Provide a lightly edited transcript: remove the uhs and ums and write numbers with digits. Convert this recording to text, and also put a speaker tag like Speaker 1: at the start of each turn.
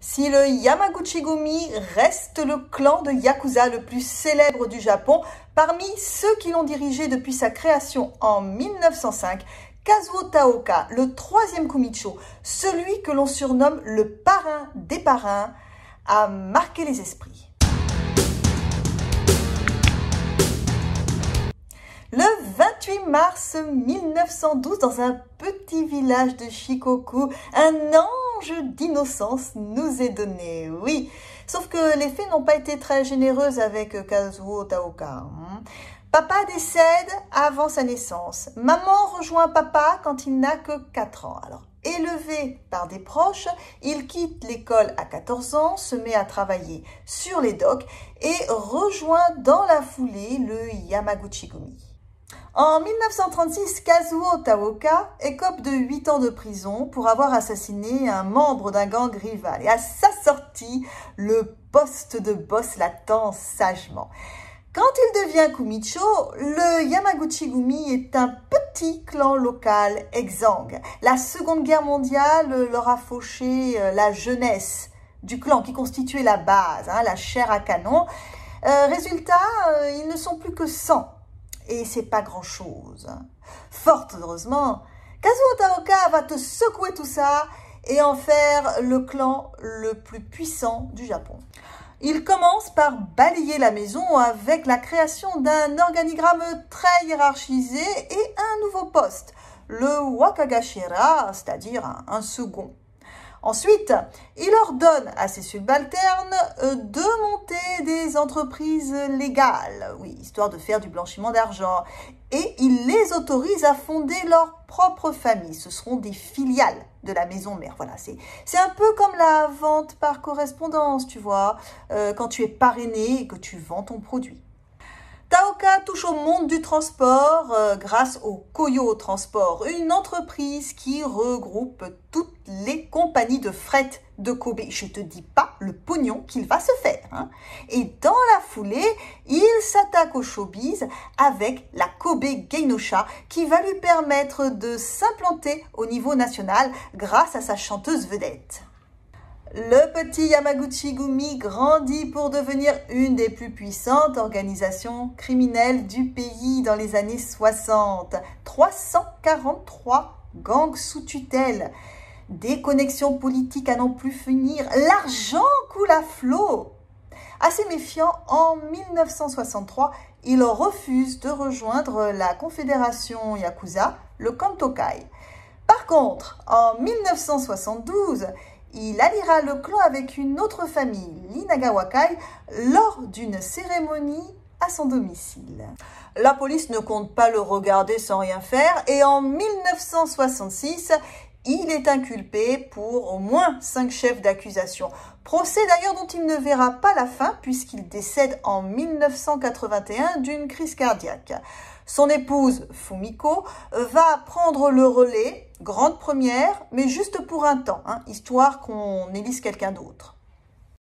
Speaker 1: Si le Yamaguchi-gumi reste le clan de Yakuza le plus célèbre du Japon, parmi ceux qui l'ont dirigé depuis sa création en 1905, Kazuo Taoka, le troisième Kumicho, celui que l'on surnomme le parrain des parrains, a marqué les esprits. Le 28 mars 1912, dans un petit village de Shikoku, un ange d'innocence nous est donné, oui. Sauf que les fées n'ont pas été très généreuses avec Kazuo Taoka. Papa décède avant sa naissance. Maman rejoint papa quand il n'a que 4 ans. Alors, élevé par des proches, il quitte l'école à 14 ans, se met à travailler sur les docks et rejoint dans la foulée le Yamaguchi-gumi. En 1936, Kazuo Taoka écope de 8 ans de prison pour avoir assassiné un membre d'un gang rival. Et à sa sortie, le poste de boss l'attend sagement. Quand il devient Kumicho, le Yamaguchi-gumi est un petit clan local exsangue. La Seconde Guerre mondiale leur a fauché la jeunesse du clan qui constituait la base, la chair à canon. Résultat, ils ne sont plus que 100. Et c'est pas grand-chose. Fort heureusement, Kazuo Taoka va te secouer tout ça et en faire le clan le plus puissant du Japon. Il commence par balayer la maison avec la création d'un organigramme très hiérarchisé et un nouveau poste, le Wakagashira, c'est-à-dire un second. Ensuite, il ordonne à ses subalternes de monter des entreprises légales, oui, histoire de faire du blanchiment d'argent, et il les autorise à fonder leur propre famille. Ce seront des filiales de la maison mère. Voilà, c'est un peu comme la vente par correspondance, tu vois, quand tu es parrainé et que tu vends ton produit. Taoka touche au monde du transport grâce au Koyo Transport, une entreprise qui regroupe toutes les compagnies de fret de Kobe. Je te dis pas le pognon qu'il va se faire. Et dans la foulée, il s'attaque au showbiz avec la Kobe Genosha qui va lui permettre de s'implanter au niveau national grâce à sa chanteuse vedette. Le petit Yamaguchi-gumi grandit pour devenir une des plus puissantes organisations criminelles du pays dans les années 60. 343 gangs sous tutelle, des connexions politiques à n'en plus finir, l'argent coule à flot. Assez méfiant, en 1963, il refuse de rejoindre la confédération Yakuza, le Kantokai. Par contre, en 1972, il alliera le clan avec une autre famille, l'Inagawakai, lors d'une cérémonie à son domicile. La police ne compte pas le regarder sans rien faire et en 1966, il est inculpé pour au moins 5 chefs d'accusation. Procès d'ailleurs dont il ne verra pas la fin puisqu'il décède en 1981 d'une crise cardiaque. Son épouse, Fumiko, va prendre le relais, grande première, mais juste pour un temps, histoire qu'on élise quelqu'un d'autre.